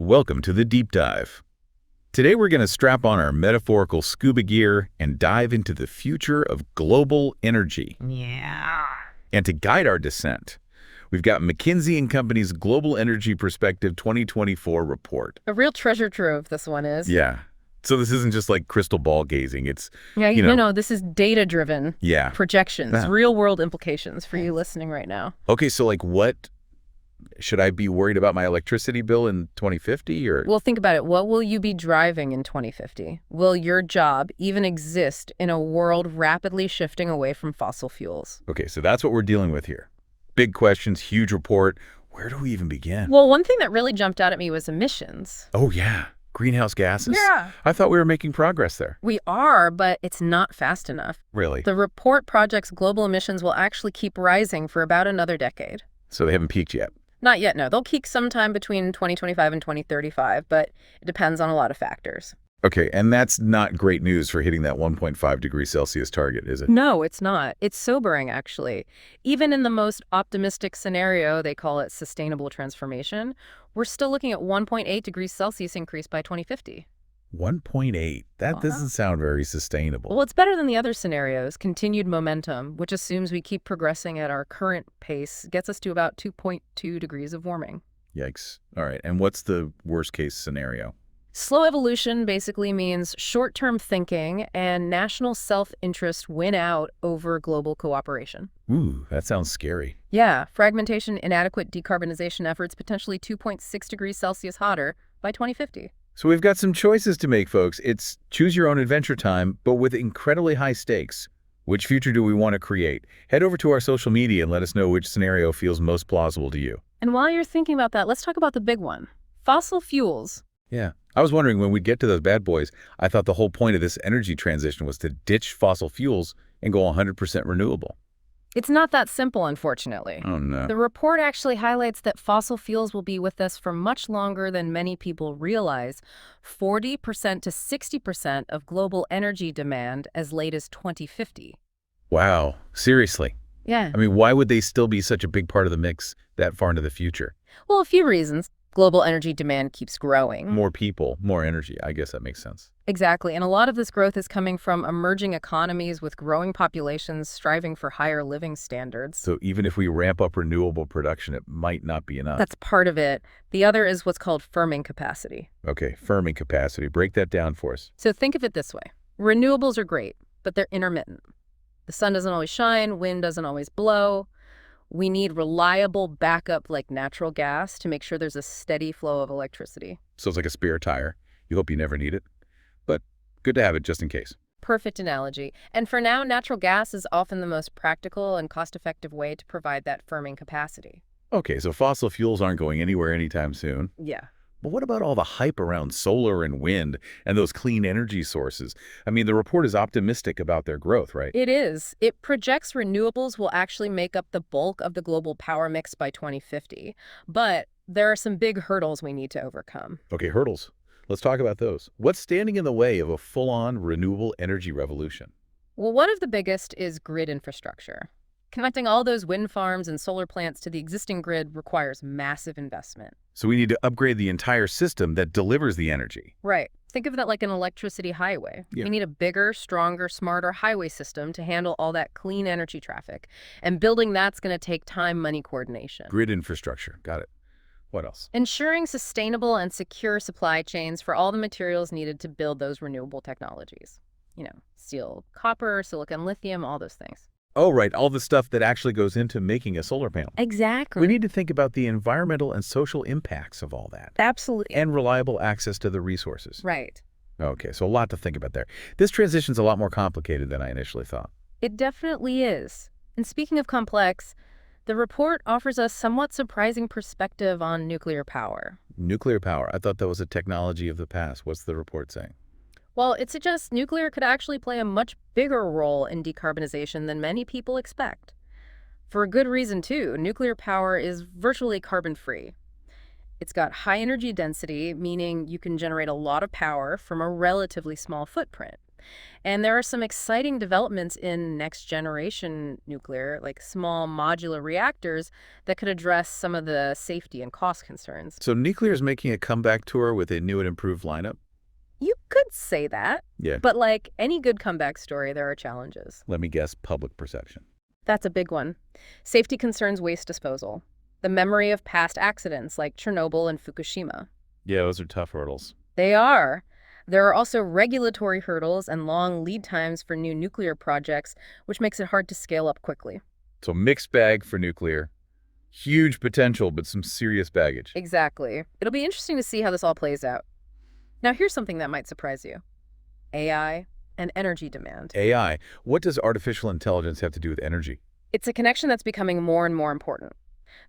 Welcome to the Deep Dive. Today we're going to strap on our metaphorical scuba gear and dive into the future of global energy. Yeah. And to guide our descent, we've got McKinsey and Company's Global Energy Perspective 2024 report. A real treasure trove, this one is. Yeah. So this isn't just like crystal ball gazing. It's, No, this is data-driven yeah. projections, Yeah. real-world implications for you listening right now. Okay, so like what should I be worried about my electricity bill in 2050 or? Well, think about it. What will you be driving in 2050? Will your job even exist in a world rapidly shifting away from fossil fuels? Okay, so that's what we're dealing with here. Big questions, huge report. Where do we even begin? Well, one thing that really jumped out at me was emissions. Oh, yeah. Greenhouse gases. Yeah. I thought we were making progress there. We are, but it's not fast enough. Really? The report projects global emissions will actually keep rising for about another decade. So they haven't peaked yet? Not yet, no. They'll peak sometime between 2025 and 2035, but it depends on a lot of factors. Okay, and that's not great news for hitting that 1.5 degrees Celsius target, is it? No, it's not. It's sobering, actually. Even in the most optimistic scenario, they call it sustainable transformation, we're still looking at 1.8 degrees Celsius increase by 2050. 1.8. That doesn't sound very sustainable. Well, it's better than the other scenarios. Continued momentum, which assumes we keep progressing at our current pace, gets us to about 2.2 degrees of warming. Yikes. All right, and what's the worst case scenario? Slow evolution basically means short-term thinking and national self-interest win out over global cooperation. Ooh, that sounds scary. Yeah, fragmentation, inadequate decarbonization efforts, potentially 2.6 degrees Celsius hotter by 2050. So we've got some choices to make, folks. It's choose your own adventure time, but with incredibly high stakes. Which future do we want to create? Head over to our social media and let us know which scenario feels most plausible to you. And while you're thinking about that, let's talk about the big one. Fossil fuels. Yeah. I was wondering when we'd get to those bad boys, I thought the whole point of this energy transition was to ditch fossil fuels and go 100% renewable. It's not that simple, unfortunately. Oh, no. The report actually highlights that fossil fuels will be with us for much longer than many people realize, 40% to 60% of global energy demand as late as 2050. Wow. Seriously. Yeah. I mean, why would they still be such a big part of the mix that far into the future? Well, a few reasons. Global energy demand keeps growing. More people, more energy. I guess that makes sense. Exactly. And a lot of this growth is coming from emerging economies with growing populations striving for higher living standards. So even if we ramp up renewable production, it might not be enough. That's part of it. The other is what's called firming capacity. Okay, firming capacity. Break that down for us. So think of it this way. Renewables are great, but they're intermittent. The sun doesn't always shine, wind doesn't always blow. We need reliable backup like natural gas to make sure there's a steady flow of electricity. So it's like a spare tire. You hope you never need it, but good to have it just in case. Perfect analogy. And for now, natural gas is often the most practical and cost-effective way to provide that firming capacity. Okay, so fossil fuels aren't going anywhere anytime soon. Yeah. But what about all the hype around solar and wind and those clean energy sources? I mean, the report is optimistic about their growth, right? It is. It projects renewables will actually make up the bulk of the global power mix by 2050. But there are some big hurdles we need to overcome. Okay, hurdles. Let's talk about those. What's standing in the way of a full-on renewable energy revolution? Well, one of the biggest is grid infrastructure. Connecting all those wind farms and solar plants to the existing grid requires massive investment. So we need to upgrade the entire system that delivers the energy. Right. Think of that like an electricity highway. Yeah. We need a bigger, stronger, smarter highway system to handle all that clean energy traffic. And building that's going to take time, money, coordination. Grid infrastructure. Got it. What else? Ensuring sustainable and secure supply chains for all the materials needed to build those renewable technologies. Steel, copper, silicon, lithium, all those things. Oh, right. All the stuff that actually goes into making a solar panel. Exactly. We need to think about the environmental and social impacts of all that. Absolutely. And reliable access to the resources. Right. Okay, so a lot to think about there. This transition's a lot more complicated than I initially thought. It definitely is. And speaking of complex, the report offers a somewhat surprising perspective on nuclear power. Nuclear power. I thought that was a technology of the past. What's the report saying? Well, it suggests nuclear could actually play a much bigger role in decarbonization than many people expect. For a good reason, too. Nuclear power is virtually carbon-free. It's got high energy density, meaning you can generate a lot of power from a relatively small footprint. And there are some exciting developments in next-generation nuclear, like small modular reactors, that could address some of the safety and cost concerns. So nuclear is making a comeback tour with a new and improved lineup? You could say that, Yeah. but like any good comeback story, there are challenges. Let me guess, public perception. That's a big one. Safety concerns waste disposal. The memory of past accidents like Chernobyl and Fukushima. Yeah, those are tough hurdles. They are. There are also regulatory hurdles and long lead times for new nuclear projects, which makes it hard to scale up quickly. So mixed bag for nuclear. Huge potential, but some serious baggage. Exactly. It'll be interesting to see how this all plays out. Now, here's something that might surprise you. AI and energy demand. AI. What does artificial intelligence have to do with energy? It's a connection that's becoming more and more important.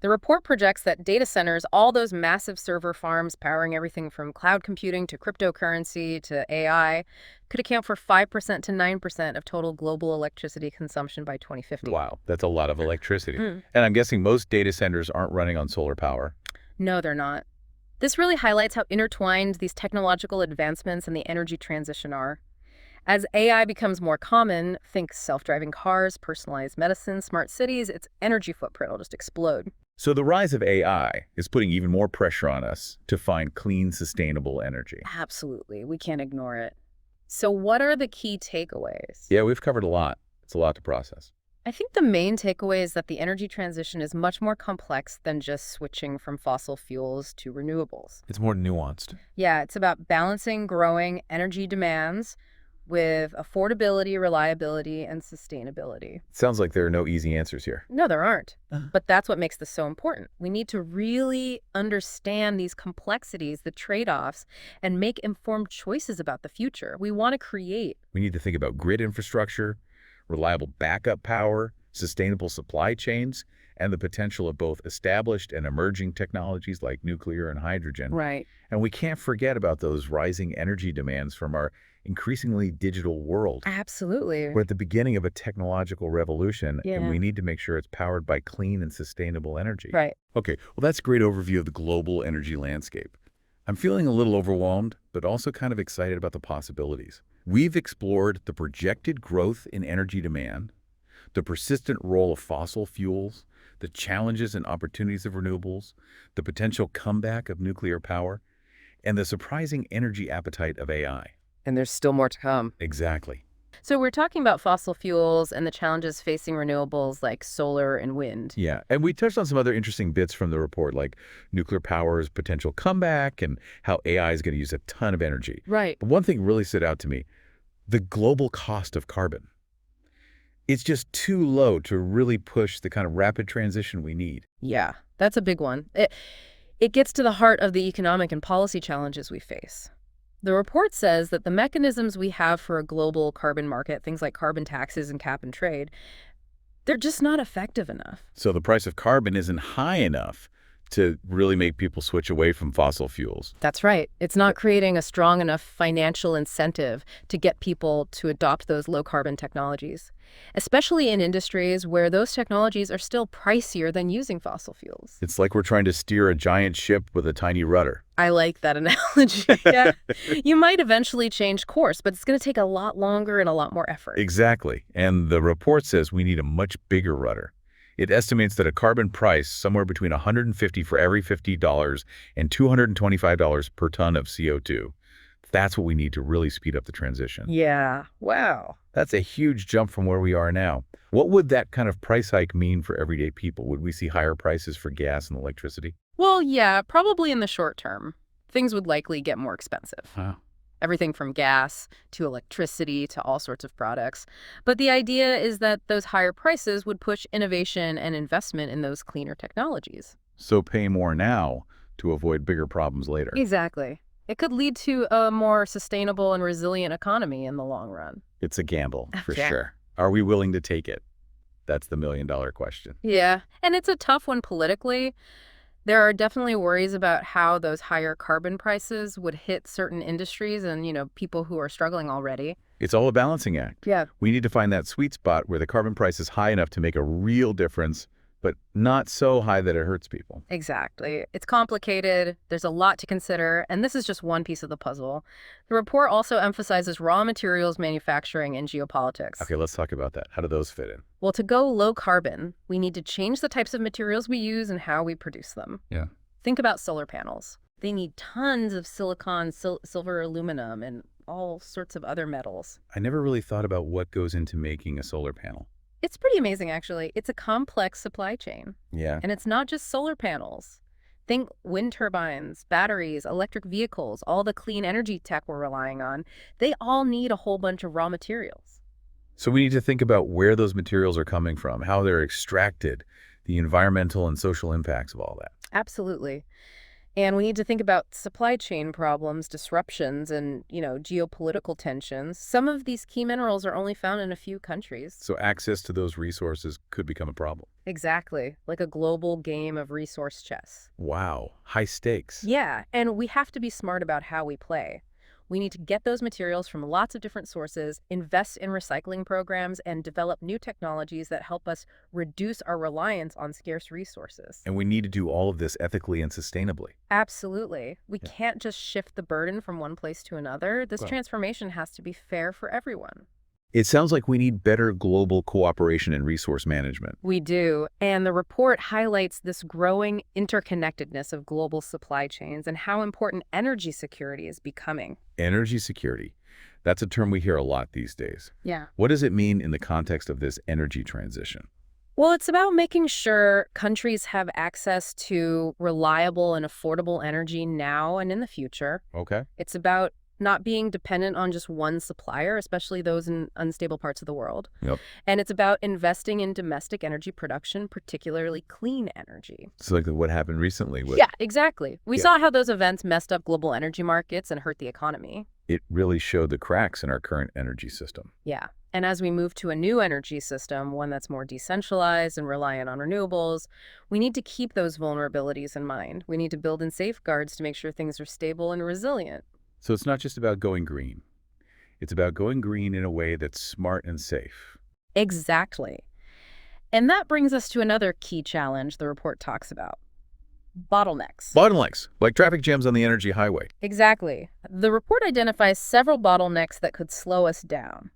The report projects that data centers, all those massive server farms powering everything from cloud computing to cryptocurrency to AI, could account for 5% to 9% of total global electricity consumption by 2050. Wow, that's a lot of electricity. Mm. And I'm guessing most data centers aren't running on solar power. No, they're not. This really highlights how intertwined these technological advancements and the energy transition are. As AI becomes more common, think self-driving cars, personalized medicine, smart cities, its energy footprint will just explode. So the rise of AI is putting even more pressure on us to find clean, sustainable energy. Absolutely. We can't ignore it. So what are the key takeaways? Yeah, we've covered a lot. It's a lot to process. I think the main takeaway is that the energy transition is much more complex than just switching from fossil fuels to renewables. It's more nuanced. Yeah, it's about balancing growing energy demands with affordability, reliability, and sustainability. Sounds like there are no easy answers here. No, there aren't. Uh-huh. But that's what makes this so important. We need to really understand these complexities, the trade-offs, and make informed choices about the future we want to create. We need to think about grid infrastructure, reliable backup power, sustainable supply chains, and the potential of both established and emerging technologies like nuclear and hydrogen. Right. And we can't forget about those rising energy demands from our increasingly digital world. Absolutely. We're at the beginning of a technological revolution, and Yeah. we need to make sure it's powered by clean and sustainable energy. Right. Okay, well, that's a great overview of the global energy landscape. I'm feeling a little overwhelmed, but also kind of excited about the possibilities. We've explored the projected growth in energy demand, the persistent role of fossil fuels, the challenges and opportunities of renewables, the potential comeback of nuclear power, and the surprising energy appetite of AI. And there's still more to come. Exactly. So we're talking about fossil fuels and the challenges facing renewables like solar and wind. Yeah, and we touched on some other interesting bits from the report, like nuclear power's potential comeback and how AI is going to use a ton of energy. Right. But one thing really stood out to me, the global cost of carbon. It's just too low to really push the kind of rapid transition we need. Yeah, that's a big one. It gets to the heart of the economic and policy challenges we face. The report says that the mechanisms we have for a global carbon market, things like carbon taxes and cap and trade, they're just not effective enough. So the price of carbon isn't high enough to really make people switch away from fossil fuels. That's right. It's not creating a strong enough financial incentive to get people to adopt those low-carbon technologies, especially in industries where those technologies are still pricier than using fossil fuels. It's like we're trying to steer a giant ship with a tiny rudder. I like that analogy. Yeah. You might eventually change course, but it's going to take a lot longer and a lot more effort. Exactly. And the report says we need a much bigger rudder. It estimates that a carbon price somewhere between $150 for every $50 and $225 per ton of CO2. That's what we need to really speed up the transition. Yeah. Wow. That's a huge jump from where we are now. What would that kind of price hike mean for everyday people? Would we see higher prices for gas and electricity? Well, yeah, probably in the short term. Things would likely get more expensive. Wow. Everything from gas to electricity to all sorts of products. But the idea is that those higher prices would push innovation and investment in those cleaner technologies. So pay more now to avoid bigger problems later. Exactly. It could lead to a more sustainable and resilient economy in the long run. It's a gamble, for Yeah. sure. Are we willing to take it? That's the million-dollar question. Yeah, and it's a tough one politically. There are definitely worries about how those higher carbon prices would hit certain industries and, people who are struggling already. It's all a balancing act. Yeah. We need to find that sweet spot where the carbon price is high enough to make a real difference, but not so high that it hurts people. Exactly. It's complicated, there's a lot to consider, and this is just one piece of the puzzle. The report also emphasizes raw materials manufacturing and geopolitics. Okay, let's talk about that. How do those fit in? Well, to go low carbon, we need to change the types of materials we use and how we produce them. Yeah. Think about solar panels. They need tons of silicon, silver, aluminum, and all sorts of other metals. I never really thought about what goes into making a solar panel. It's pretty amazing, actually. It's a complex supply chain. Yeah. And it's not just solar panels. Think wind turbines, batteries, electric vehicles, all the clean energy tech we're relying on. They all need a whole bunch of raw materials. So we need to think about where those materials are coming from, how they're extracted, the environmental and social impacts of all that. Absolutely. And we need to think about supply chain problems, disruptions, and, geopolitical tensions. Some of these key minerals are only found in a few countries. So access to those resources could become a problem. Exactly. Like a global game of resource chess. Wow, high stakes. Yeah, and we have to be smart about how we play. We need to get those materials from lots of different sources, invest in recycling programs, and develop new technologies that help us reduce our reliance on scarce resources. And we need to do all of this ethically and sustainably. Absolutely. We Yeah. can't just shift the burden from one place to another. This Well- transformation has to be fair for everyone. It sounds like we need better global cooperation and resource management. We do. And the report highlights this growing interconnectedness of global supply chains and how important energy security is becoming. Energy security. That's a term we hear a lot these days. Yeah. What does it mean in the context of this energy transition? Well, it's about making sure countries have access to reliable and affordable energy now and in the future. Okay. It's about not being dependent on just one supplier, especially those in unstable parts of the world. Yep. And it's about investing in domestic energy production, particularly clean energy. So like what happened recently with Yeah, exactly. We Yeah. saw how those events messed up global energy markets and hurt the economy. it really showed the cracks in our current energy system. Yeah. And as we move to a new energy system, one that's more decentralized and reliant on renewables, we need to keep those vulnerabilities in mind. We need to build in safeguards to make sure things are stable and resilient. So it's not just about going green. It's about going green in a way that's smart and safe. Exactly. And that brings us to another key challenge the report talks about. Bottlenecks. Bottlenecks, like traffic jams on the energy highway. Exactly. The report identifies several bottlenecks that could slow us down.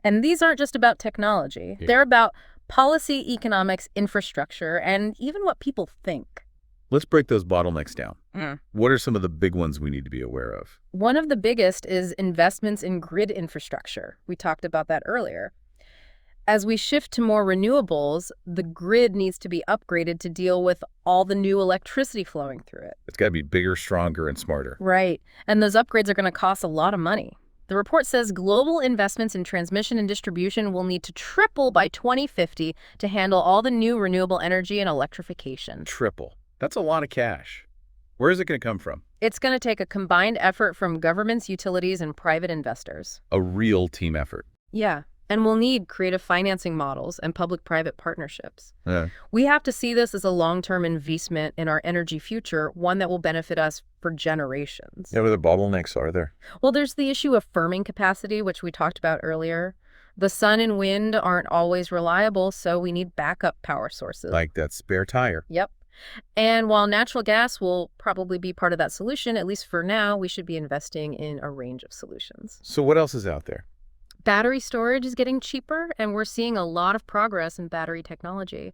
And these aren't just about technology. Yeah. They're about policy, economics, infrastructure, and even what people think. Let's break those bottlenecks down. Mm. What are some of the big ones we need to be aware of? One of the biggest is investments in grid infrastructure. We talked about that earlier. As we shift to more renewables, the grid needs to be upgraded to deal with all the new electricity flowing through it. It's got to be bigger, stronger, and smarter. Right. And those upgrades are going to cost a lot of money. The report says global investments in transmission and distribution will need to triple by 2050 to handle all the new renewable energy and electrification. Triple. That's a lot of cash. Where is it going to come from? It's going to take a combined effort from governments, utilities, and private investors. A real team effort. Yeah. And we'll need creative financing models and public-private partnerships. Yeah. We have to see this as a long-term investment in our energy future, one that will benefit us for generations. What other bottlenecks are there? Well, there's the issue of firming capacity, which we talked about earlier. The sun and wind aren't always reliable, so we need backup power sources. Like that spare tire. Yep. And while natural gas will probably be part of that solution, at least for now, we should be investing in a range of solutions. So what else is out there? Battery storage is getting cheaper, and we're seeing a lot of progress in battery technology.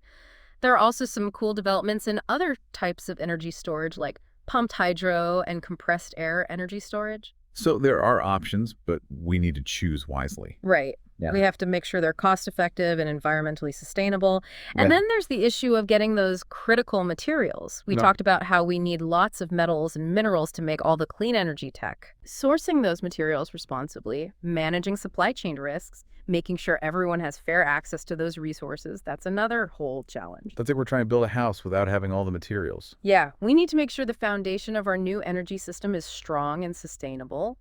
There are also some cool developments in other types of energy storage, like pumped hydro and compressed air energy storage. So there are options, but we need to choose wisely. Right. Yeah. We have to make sure they're cost-effective and environmentally sustainable. And Yeah. then there's the issue of getting those critical materials. We No. talked about how we need lots of metals and minerals to make all the clean energy tech. Sourcing those materials responsibly, managing supply chain risks, making sure everyone has fair access to those resources, that's another whole challenge. That's like we're trying to build a house without having all the materials. Yeah, we need to make sure the foundation of our new energy system is strong and sustainable.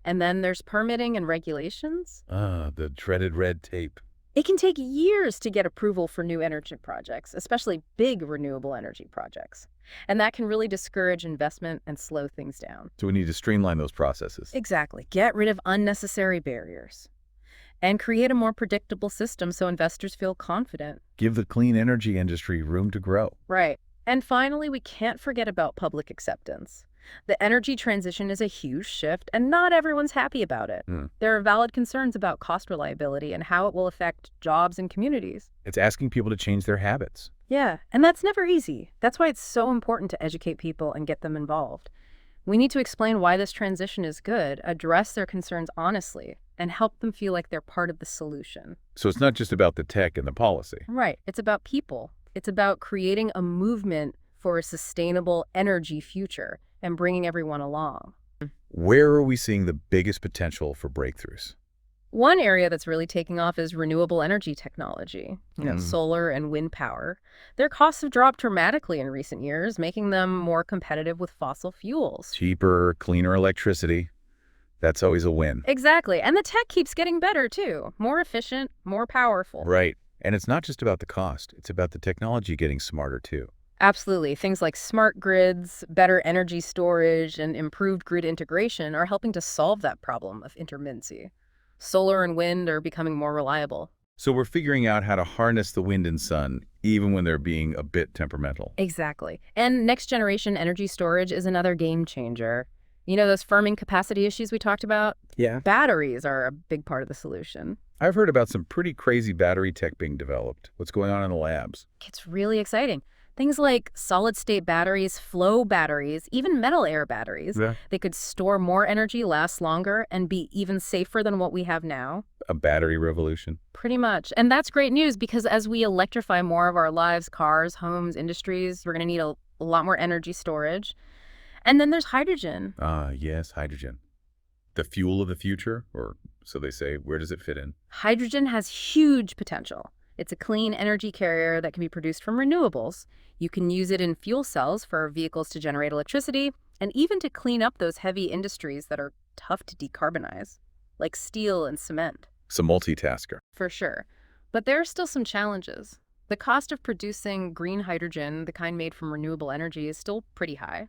And then there's permitting and regulations. The dreaded red tape. It can take years to get approval for new energy projects, especially big renewable energy projects. And that can really discourage investment and slow things down. So we need to streamline those processes. Exactly. Get rid of unnecessary barriers. and create a more predictable system so investors feel confident. Give the clean energy industry room to grow. Right. And finally, we can't forget about public acceptance. The energy transition is a huge shift, and not everyone's happy about it. Hmm. There are valid concerns about cost reliability and how it will affect jobs and communities. It's asking people to change their habits. Yeah, and that's never easy. That's why it's so important to educate people and get them involved. We need to explain why this transition is good, address their concerns honestly, and help them feel like they're part of the solution. So it's not just about the tech and the policy. Right. It's about people. It's about creating a movement for a sustainable energy future and bringing everyone along. Where are we seeing the biggest potential for breakthroughs? One area that's really taking off is renewable energy technology, Mm. solar and wind power. Their costs have dropped dramatically in recent years, making them more competitive with fossil fuels. Cheaper, cleaner electricity. That's always a win. Exactly. And the tech keeps getting better, too. More efficient, more powerful. Right. And it's not just about the cost. It's about the technology getting smarter, too. Absolutely. Things like smart grids, better energy storage, and improved grid integration are helping to solve that problem of intermittency. Solar and wind are becoming more reliable. So we're figuring out how to harness the wind and sun, even when they're being a bit temperamental. Exactly. And next generation energy storage is another game changer. Those firming capacity issues we talked about? Yeah. Batteries are a big part of the solution. I've heard about some pretty crazy battery tech being developed. What's going on in the labs? It's really exciting. Things like solid-state batteries, flow batteries, even metal air batteries. Yeah. They could store more energy, last longer, and be even safer than what we have now. A battery revolution. Pretty much. And that's great news because as we electrify more of our lives, cars, homes, industries, we're going to need a lot more energy storage. And then there's hydrogen. Yes, hydrogen. The fuel of the future, or so they say. Where does it fit in? Hydrogen has huge potential. It's a clean energy carrier that can be produced from renewables. You can use it in fuel cells for vehicles to generate electricity and even to clean up those heavy industries that are tough to decarbonize, like steel and cement. It's a multitasker. For sure. But there are still some challenges. The cost of producing green hydrogen, the kind made from renewable energy, is still pretty high.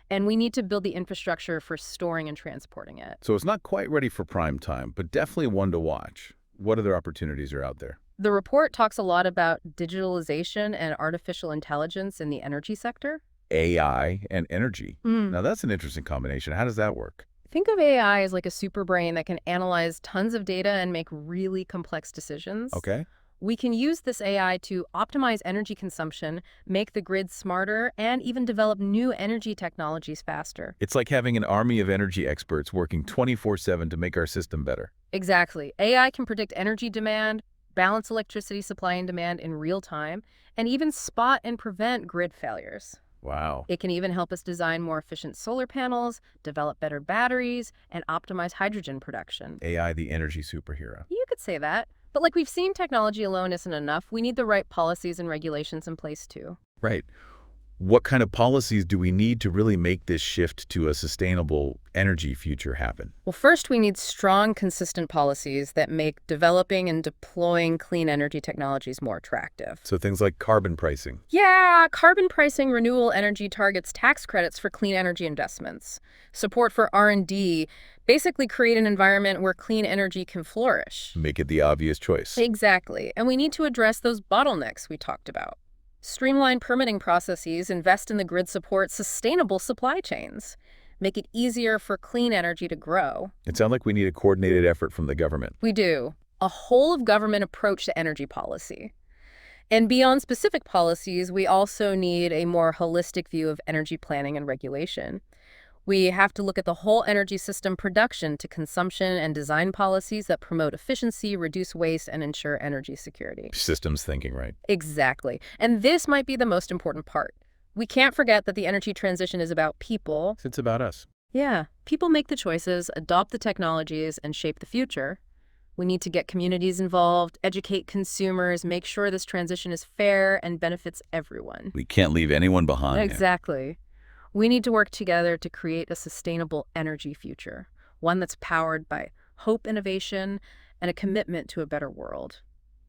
And we need to build the infrastructure for storing and transporting it. So it's not quite ready for prime time, but definitely one to watch. What other opportunities are out there? The report talks a lot about digitalization and artificial intelligence in the energy sector. AI and energy. Now that's an interesting combination. How does that work? Think of AI as like a super brain that can analyze tons of data and make really complex decisions. Okay. We can use this AI to optimize energy consumption, make the grid smarter, and even develop new energy technologies faster. It's like having an army of energy experts working 24/7 to make our system better. Exactly. AI can predict energy demand, balance electricity supply and demand in real time, and even spot and prevent grid failures. Wow. It can even help us design more efficient solar panels, develop better batteries, and optimize hydrogen production. AI, the energy superhero. You could say that. But like we've seen, technology alone isn't enough. We need the right policies and regulations in place too. Right. What kind of policies do we need to really make this shift to a sustainable energy future happen? Well, first we need strong, consistent policies that make developing and deploying clean energy technologies more attractive. So things like carbon pricing. Yeah, carbon pricing, renewable energy targets, tax credits for clean energy investments, support for R&D, basically create an environment where clean energy can flourish. Make it the obvious choice. Exactly. And we need to address those bottlenecks we talked about. Streamline permitting processes, invest in the grid support, sustainable supply chains. Make it easier for clean energy to grow. It sounds like we need a coordinated effort from the government. We do. A whole-of-government approach to energy policy. And beyond specific policies, we also need a more holistic view of energy planning and regulation. We have to look at the whole energy system, production to consumption, and design policies that promote efficiency, reduce waste, and ensure energy security. Systems thinking, right? Exactly. And this might be the most important part. We can't forget that the energy transition is about people. It's about us. Yeah. People make the choices, adopt the technologies, and shape the future. We need to get communities involved, educate consumers, make sure this transition is fair and benefits everyone. We can't leave anyone behind. Exactly. We need to work together to create a sustainable energy future, one that's powered by hope, innovation, and a commitment to a better world.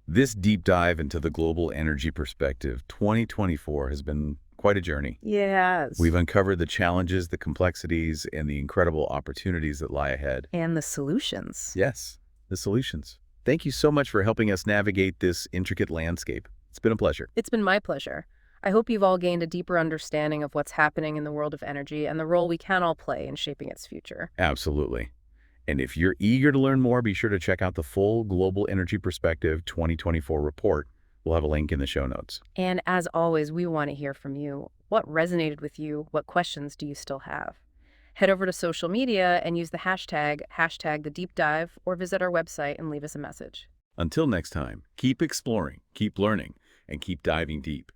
This deep dive into the global energy perspective, 2024 has been quite a journey. Yes. We've uncovered the challenges, the complexities, and the incredible opportunities that lie ahead. And the solutions. Yes, the solutions. Thank you so much for helping us navigate this intricate landscape. It's been a pleasure. It's been my pleasure. I hope you've all gained a deeper understanding of what's happening in the world of energy and the role we can all play in shaping its future. Absolutely. And if you're eager to learn more, be sure to check out the full Global Energy Perspective 2024 report. We'll have a link in the show notes. And as always, we want to hear from you. What resonated with you? What questions do you still have? Head over to social media and use the hashtag the deep dive, or visit our website and leave us a message. Until next time, keep exploring, keep learning, and keep diving deep.